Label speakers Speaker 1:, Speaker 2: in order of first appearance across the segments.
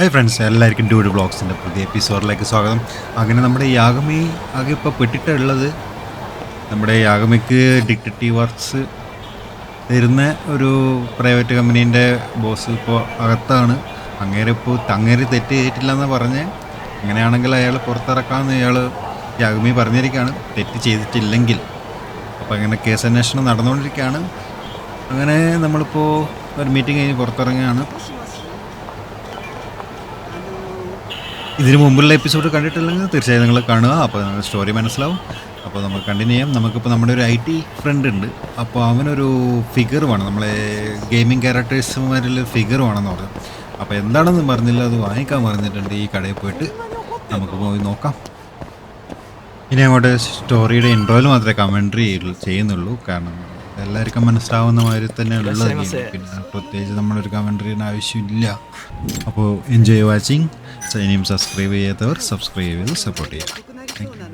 Speaker 1: Hi friends, എല്ലാവർക്കും DudeVlogsൻ്റെ പുതിയ എപ്പിസോഡിലേക്ക് സ്വാഗതം. അങ്ങനെ നമ്മുടെ യാഗമി ആകെ ഇപ്പോൾ പെട്ടിട്ടുള്ളത് നമ്മുടെ യാഗമിക്ക് ഡിറ്റക്റ്റീവ് വർക്ക്സ് തരുന്ന ഒരു പ്രൈവറ്റ് കമ്പനീൻ്റെ ബോസ് ഇപ്പോൾ അകത്താണ്. അങ്ങേര് തെറ്റ് ചെയ്തിട്ടില്ലെന്ന് പറഞ്ഞ് അങ്ങനെയാണെങ്കിൽ അയാൾ പുറത്തിറക്കാമെന്ന് യാഗമി പറഞ്ഞിരിക്കുകയാണ്, തെറ്റ് ചെയ്തിട്ടില്ലെങ്കിൽ. അപ്പോൾ അങ്ങനെ കേസ് അന്വേഷണം നടന്നുകൊണ്ടിരിക്കുകയാണ്. അങ്ങനെ നമ്മളിപ്പോൾ ഒരു മീറ്റിംഗ് കഴിഞ്ഞ് പുറത്തിറങ്ങുകയാണ്. ഇതിന് മുമ്പുള്ള എപ്പിസോഡ് കണ്ടിട്ടില്ലെങ്കിൽ തീർച്ചയായും നിങ്ങൾ കാണുക, അപ്പോൾ നിങ്ങൾക്ക് സ്റ്റോറി മനസ്സിലാവും. അപ്പോൾ നമുക്ക് കണ്ടിന്യൂ ചെയ്യാം. നമുക്കിപ്പോൾ നമ്മുടെ ഒരു IT ഫ്രണ്ട് ഉണ്ട്. അപ്പോൾ അവനൊരു ഫിഗർ വേണം, നമ്മളെ ഗെയിമിംഗ് ക്യാരക്ടേഴ്സുമാരിൽ ഫിഗർ വേണമെന്ന് പറഞ്ഞു. അപ്പോൾ എന്താണെന്ന് പറഞ്ഞില്ല, അത് വാങ്ങിക്കാൻ പറഞ്ഞിട്ടുണ്ട്. ഈ കടയിൽ പോയിട്ട് നമുക്ക് പോയി നോക്കാം. ഇനി അങ്ങോട്ട് സ്റ്റോറിയുടെ ഇൻട്രോയിൽ മാത്രമേ കമൻട്രി ചെയ്യുന്നുള്ളൂ, കാരണം എല്ലാവർക്കും മനസ്സിലാവുന്ന മാതിരി തന്നെ ഉള്ളത്. പിന്നെ പ്രത്യേകിച്ച് നമ്മളൊരു കമൻട്രീന് ആവശ്യമില്ല. അപ്പോൾ എൻജോയ് വാച്ചിങ്. ഇനിയും സബ്സ്ക്രൈബ് ചെയ്യാത്തവർ സബ്സ്ക്രൈബ് ചെയ്ത് സപ്പോർട്ട് ചെയ്യുക. Thank you.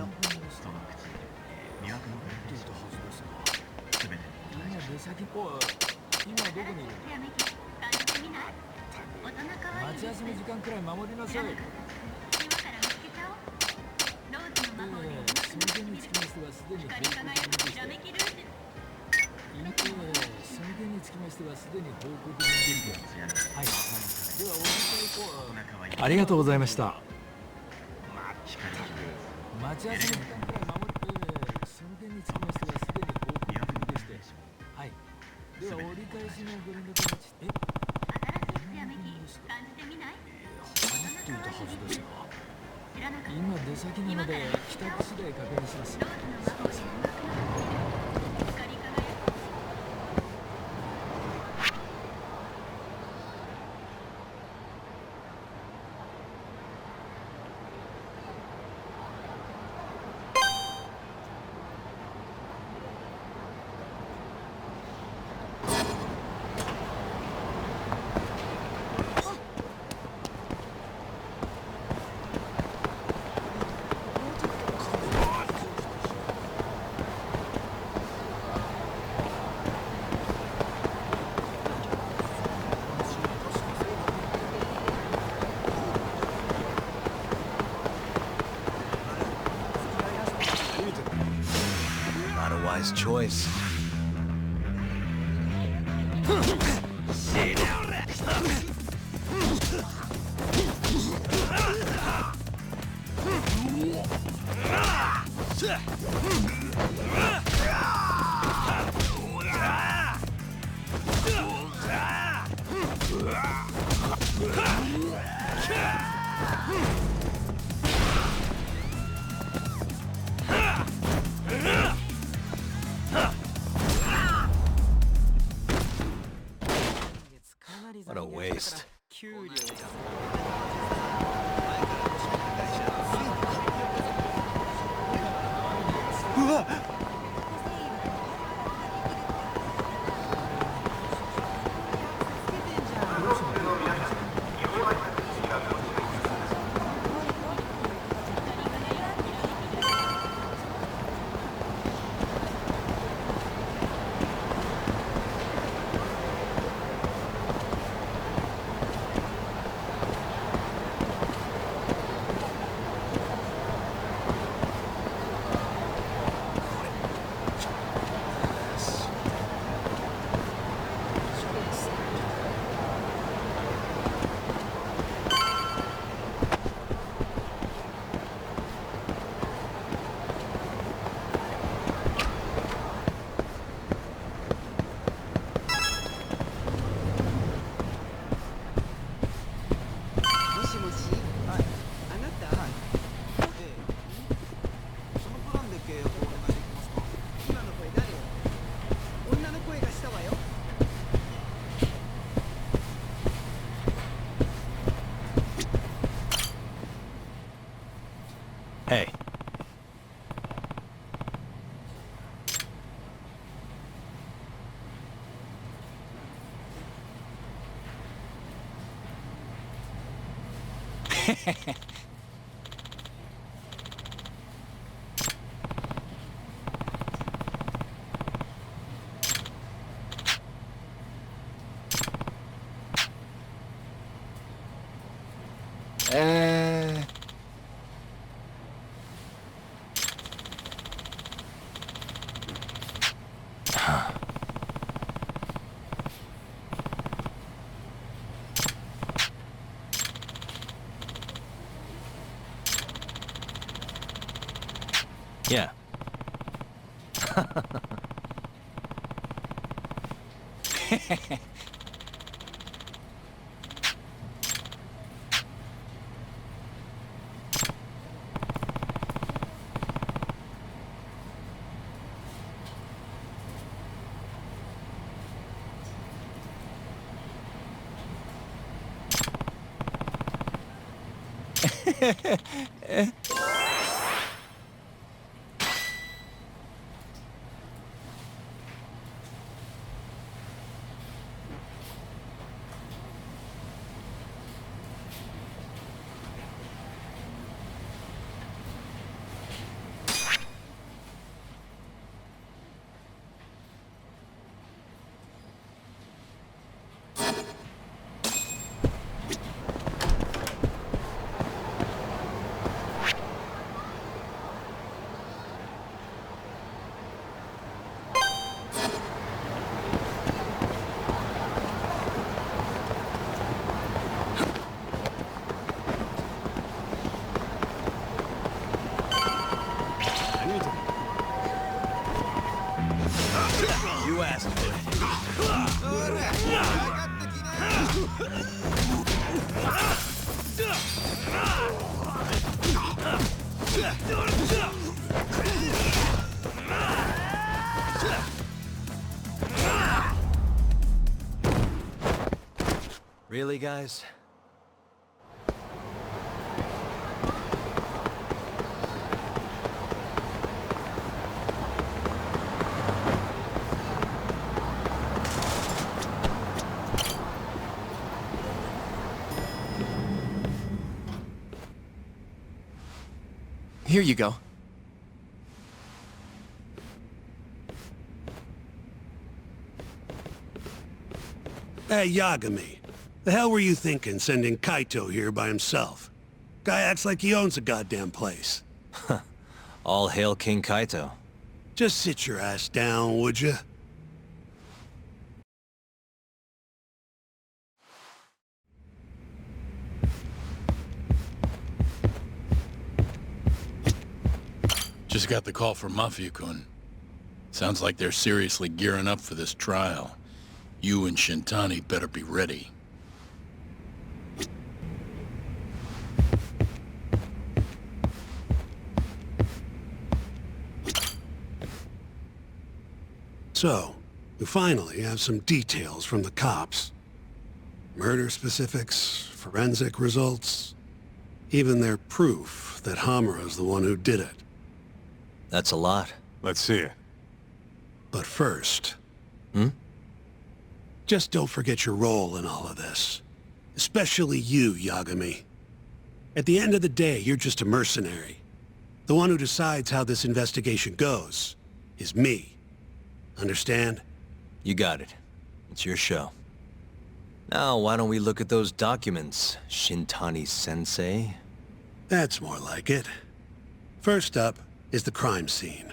Speaker 2: Not a wise choice. What a waste. Hey. Yeah. You asked for it. Really, guys?
Speaker 3: Here you go.
Speaker 4: Hey, Yagami. The hell were you thinking sending Kaito here by himself? Guy acts like he owns the goddamn place.
Speaker 2: All hail King Kaito.
Speaker 4: Just sit your ass down, would you?
Speaker 5: Just got the call from Mafia-kun. Sounds like they're seriously gearing up for this trial. You and Shintani better be ready.
Speaker 4: So, we finally have some details from the cops. Murder specifics, forensic results, even their proof that Hamura's the one who did it.
Speaker 2: That's a lot.
Speaker 6: Let's see it.
Speaker 4: But first...
Speaker 2: Hmm?
Speaker 4: Just don't forget your role in all of this. Especially you, Yagami. At the end of the day, you're just a mercenary. The one who decides how this investigation goes is me. Understand?
Speaker 2: You got it. It's your show. Now, why don't we look at those documents, Shintani-sensei?
Speaker 4: That's more like it. First up is the crime scene.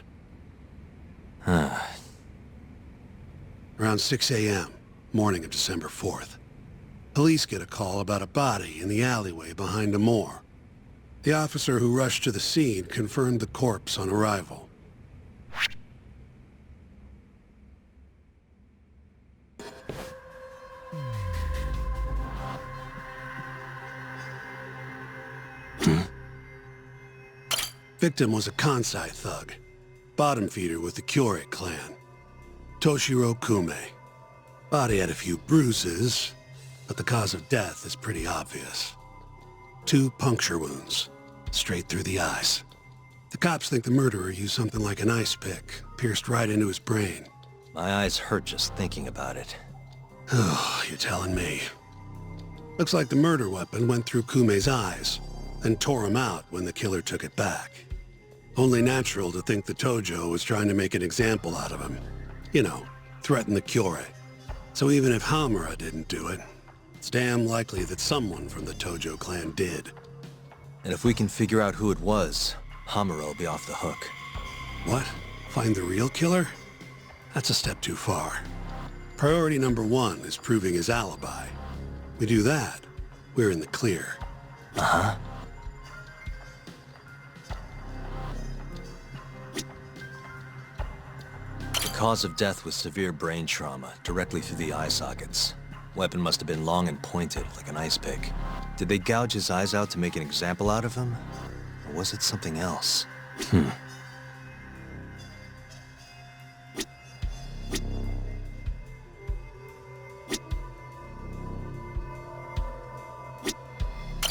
Speaker 4: Around 6 a.m., morning of December 4th. Police get a call about a body in the alleyway behind a moor. The officer who rushed to the scene confirmed the corpse on arrival. Victim was a Kansai thug, bottom feeder with the Kyorei clan. Toshiro Kume. Body had a few bruises, but the cause of death is pretty obvious. 2 puncture wounds, straight through the eyes. The cops think the murderer used something like an ice pick, pierced right into his brain.
Speaker 2: My eyes hurt just thinking about it.
Speaker 4: Oh, you're telling me. Looks like the murder weapon went through Kume's eyes, then tore him out when the killer took it back. Only natural to think the Tojo was trying to make an example out of him. You know, threaten the Kyorei. So even if Hamura didn't do it, it's damn likely that someone from the Tojo clan did.
Speaker 2: And if we can figure out who it was, Hamura will be off the hook.
Speaker 4: What? Find the real killer? That's a step too far. Priority number 1 is proving his alibi. We do that, we're in the clear.
Speaker 2: cause of death was severe brain trauma, directly through the eye sockets. Weapon must have been long and pointed, like an ice pick. Did they gouge his eyes out to make an example out of him? Or was it something else? The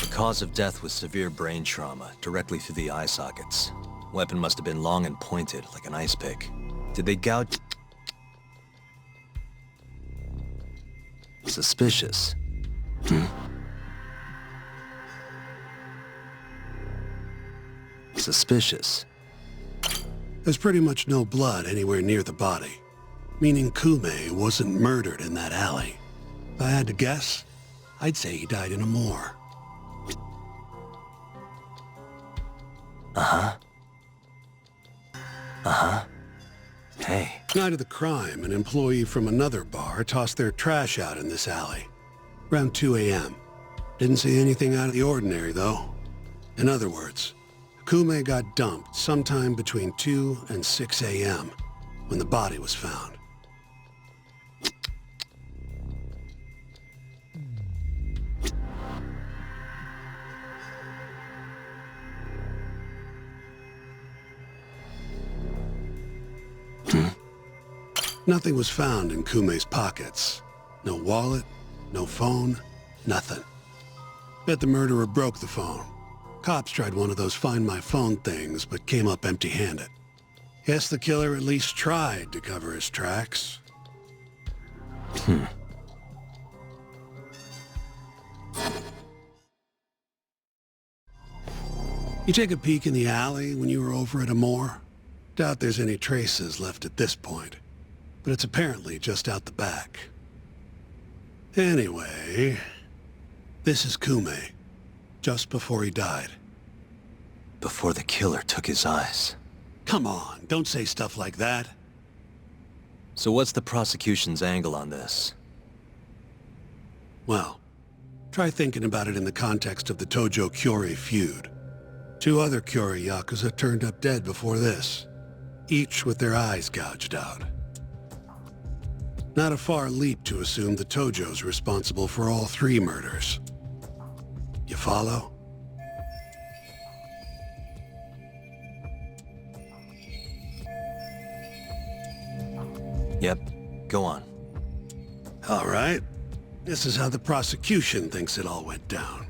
Speaker 2: cause of death was severe brain trauma, directly through the eye sockets. Weapon must have been long and pointed, like an ice pick. Did they gouge... Suspicious. Suspicious.
Speaker 4: There's pretty much no blood anywhere near the body, meaning Kume wasn't murdered in that alley. If I had to guess, I'd say he died in a moor.
Speaker 2: Hey.
Speaker 4: Night of the crime, an employee from another bar tossed their trash out in this alley. Around 2 a.m. Didn't see anything out of the ordinary, though. In other words, Kume got dumped sometime between 2 and 6 a.m. when the body was found. Nothing was found in Kume's pockets. No wallet, no phone, nothing. Bet the murderer broke the phone. Cops tried one of those Find My Phone things, but came up empty-handed. Guess the killer at least tried to cover his tracks. You take a peek in the alley when you were over at Amore? Doubt there's any traces left at this point, but it's apparently just out the back. Anyway, this is Kume, just before he died.
Speaker 2: Before the killer took his eyes.
Speaker 4: Come on, don't say stuff like that.
Speaker 2: So what's the prosecution's angle on this?
Speaker 4: Well, try thinking about it in the context of the Tojo-Kyori feud. 2 other Kyori Yakuza turned up dead before this, each with their eyes gouged out. Not a far leap to assume the Tojo's responsible for all 3 murders. You follow?
Speaker 2: Yep, go on.
Speaker 4: All right. This is how the prosecution thinks it all went down.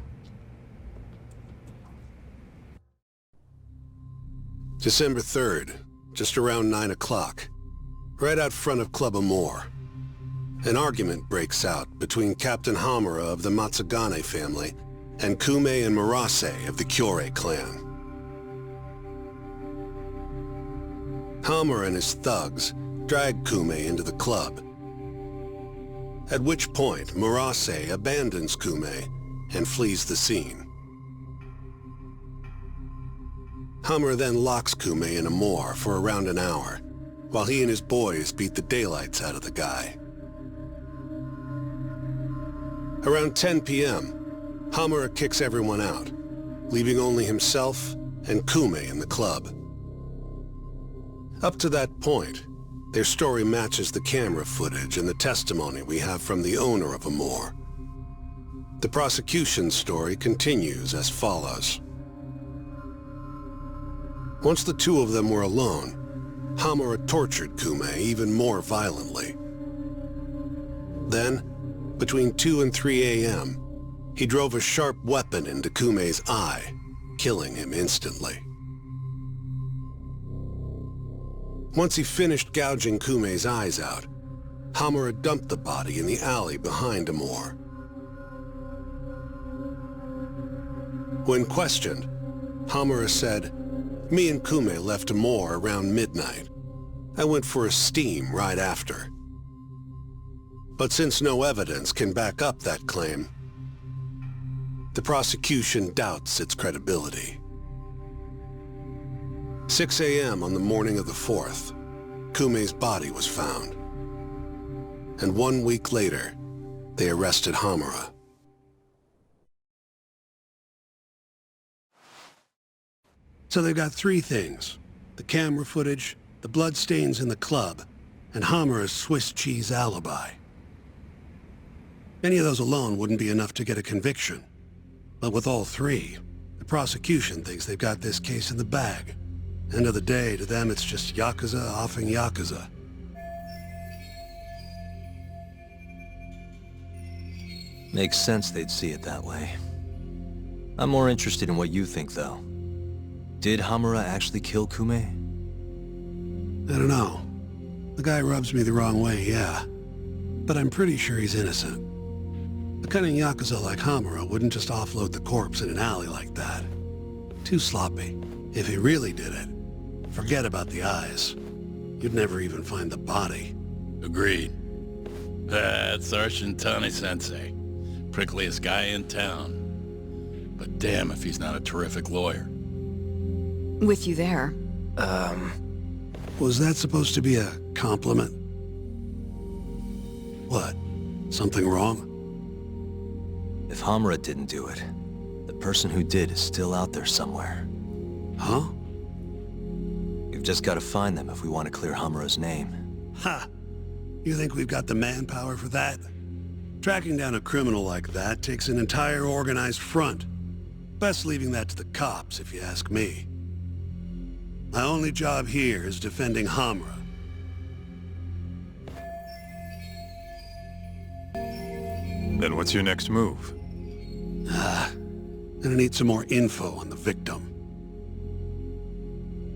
Speaker 4: December 3rd, just around 9 o'clock, right out front of Club Amore. An argument breaks out between Captain Hamura of the Matsugane family and Kume and Murase of the Kyorei clan. Hamura and his thugs drag Kume into the club, at which point Murase abandons Kume and flees the scene. Hamura then locks Kume in Amore for around an hour, while he and his boys beat the daylights out of the guy. Around 10 p.m., Hamura kicks everyone out, leaving only himself and Kume in the club. Up to that point, their story matches the camera footage and the testimony we have from the owner of Amore. The prosecution's story continues as follows. Once the 2 of them were alone, Hamura tortured Kume even more violently. Then, between 2 and 3 a.m., he drove a sharp weapon into Kume's eye, killing him instantly. Once he finished gouging Kume's eyes out, Hamura dumped the body in the alley behind Amore. When questioned, Hamura said, "Me and Kume left Amore around midnight. I went for a steam right after." But since no evidence can back up that claim, the prosecution doubts its credibility. 6 a.m. on the morning of the 4th, Kume's body was found. And 1 week later, they arrested Hamura. So they've got 3 things: the camera footage, the bloodstains in the club, and Hamura's Swiss cheese alibi. Any of those alone wouldn't be enough to get a conviction. But with all three, the prosecution thinks they've got this case in the bag. End of the day, to them it's just Yakuza offing Yakuza.
Speaker 2: Makes sense they'd see it that way. I'm more interested in what you think, though. Did Hamura actually kill Kume?
Speaker 4: I don't know. The guy rubs me the wrong way, yeah. But I'm pretty sure he's innocent. A cunning Yakuza like Hamura wouldn't just offload the corpse in an alley like that. Too sloppy. If he really did it, forget about the eyes. You'd never even find the body.
Speaker 5: Agreed. That's our Shintani-sensei. Prickliest guy in town. But damn if he's not a terrific lawyer.
Speaker 6: With you there.
Speaker 4: Was that supposed to be a compliment? What? Something wrong?
Speaker 2: If Hamura didn't do it, the person who did is still out there somewhere.
Speaker 4: Huh?
Speaker 2: We've just got to find them if we want to clear Hamura's name.
Speaker 4: Ha! You think we've got the manpower for that? Tracking down a criminal like that takes an entire organized front. Best leaving that to the cops, if you ask me. My only job here is defending Hamura.
Speaker 7: Then what's your next move?
Speaker 4: Gonna need some more info on the victim.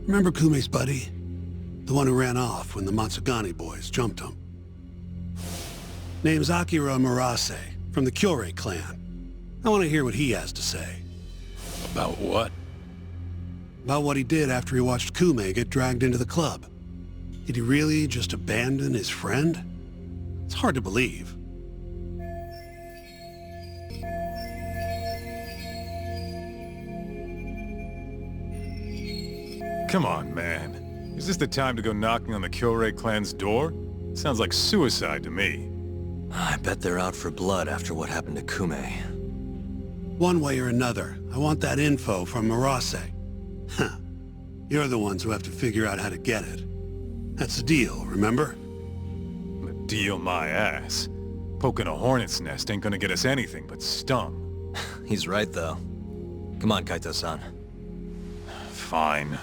Speaker 4: Remember Kume's buddy? The one who ran off when the Matsugane boys jumped him. Name's Akira Murase, from the Kyorei clan. I want to hear what he has to say.
Speaker 5: About what?
Speaker 4: About what he did after he watched Kume get dragged into the club. Did he really just abandon his friend? It's hard to believe.
Speaker 7: Come on, man. Is this the time to go knocking on the Kyorei clan's door? Sounds like suicide to me.
Speaker 2: I bet they're out for blood after what happened to Kume.
Speaker 4: One way or another, I want that info from Murase. Huh. You're the ones who have to figure out how to get it. That's the deal, remember?
Speaker 7: Deal my ass. Poking a hornet's nest ain't gonna get us anything but stung.
Speaker 2: He's right, though. Come on, Kaito-san.
Speaker 7: Fine.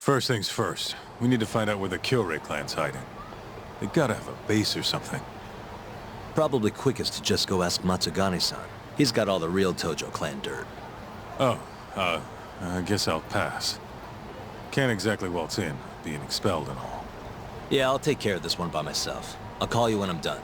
Speaker 7: First things first, we need to find out where the Kyorei clan's hiding. They gotta have a base or something.
Speaker 2: Probably quickest to just go ask Matsugane-san. He's got all the real Tojo clan dirt.
Speaker 7: Oh, I guess I'll pass. Can't exactly waltz in, being expelled and all.
Speaker 2: Yeah, I'll take care of this one by myself. I'll call you when I'm done.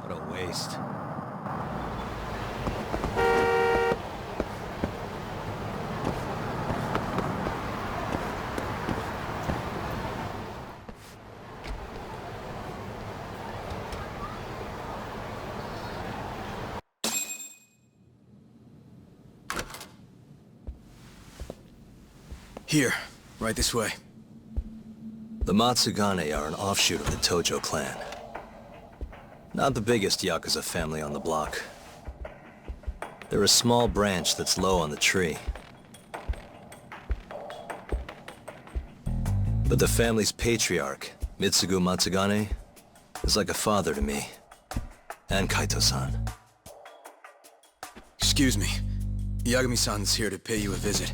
Speaker 2: What a waste.
Speaker 3: Here, right this way.
Speaker 2: The Matsugane are an offshoot of the Tojo clan. Not the biggest Yakuza family on the block. They're a small branch that's low on the tree. But the family's patriarch, Mitsugu Matsugane, is like a father to me. And Kaito-san.
Speaker 3: Excuse me. Yagami-san's here to pay you a visit.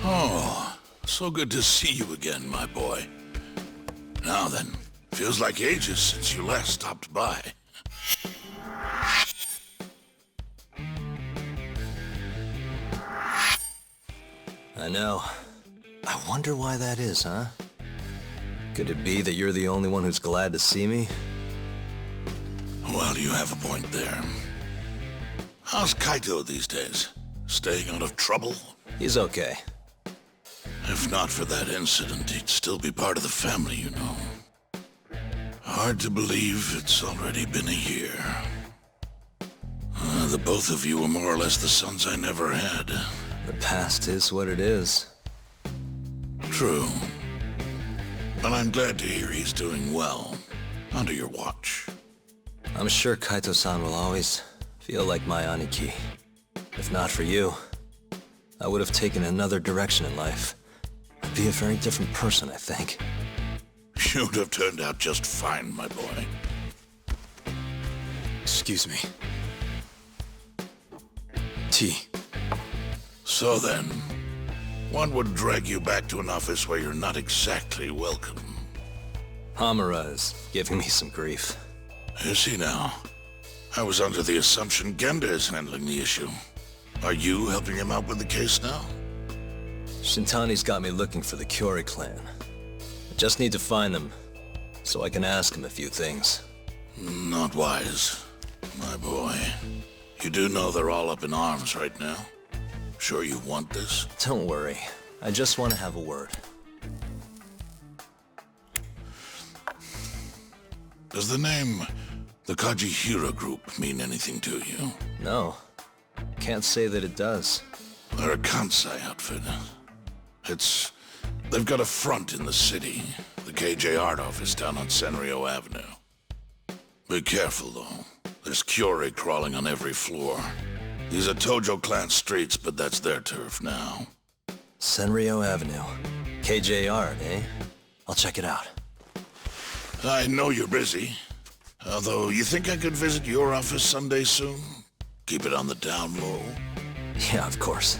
Speaker 8: Oh, so good to see you again, my boy. Now then, feels like ages since you last stopped by.
Speaker 2: I know. I wonder why that is, huh? Could it be that you're the only one who's glad to see me?
Speaker 8: Well, you have a point there. How's Kaito these days? Staying out of trouble?
Speaker 2: He's okay.
Speaker 8: If not for that incident, he'd still be part of the family, you know. Hard to believe it's already been a year. The both of you were more or less the sons I never had.
Speaker 2: The past is what it is.
Speaker 8: True. But I'm glad to hear he's doing well, under your watch.
Speaker 2: I'm sure Kaito-san will always feel like my Aniki. If not for you, I would have taken another direction in life. I'd be a very different person, I think.
Speaker 8: You'd have turned out just fine, my boy.
Speaker 3: Excuse me. Tea.
Speaker 8: So then, one would drag you back to an office where you're not exactly welcome.
Speaker 2: Hamura is giving me some grief.
Speaker 8: Is he now? I was under the assumption Genda is handling the issue. Are you helping him out with the case now?
Speaker 2: Shintani's got me looking for the Kyori clan. I just need to find them, so I can ask him a few things.
Speaker 8: Not wise, my boy. You do know they're all up in arms right now? Sure you want this?
Speaker 2: Don't worry. I just want to have a word.
Speaker 8: Does the name the Kajihira Group mean anything to you?
Speaker 2: No. Can't say that it does.
Speaker 8: They're a Kansai outfit. They've got a front in the city, the KJ Art office down on Senryo Avenue. Be careful, though. There's Kyori crawling on every floor. These are Tojo clan streets, but that's their turf now.
Speaker 2: Senryo Avenue. KJ Art, eh? I'll check it out.
Speaker 8: I know you're busy. Although, you think I could visit your office Sunday soon? Keep it on the down low.
Speaker 2: Yeah, of course.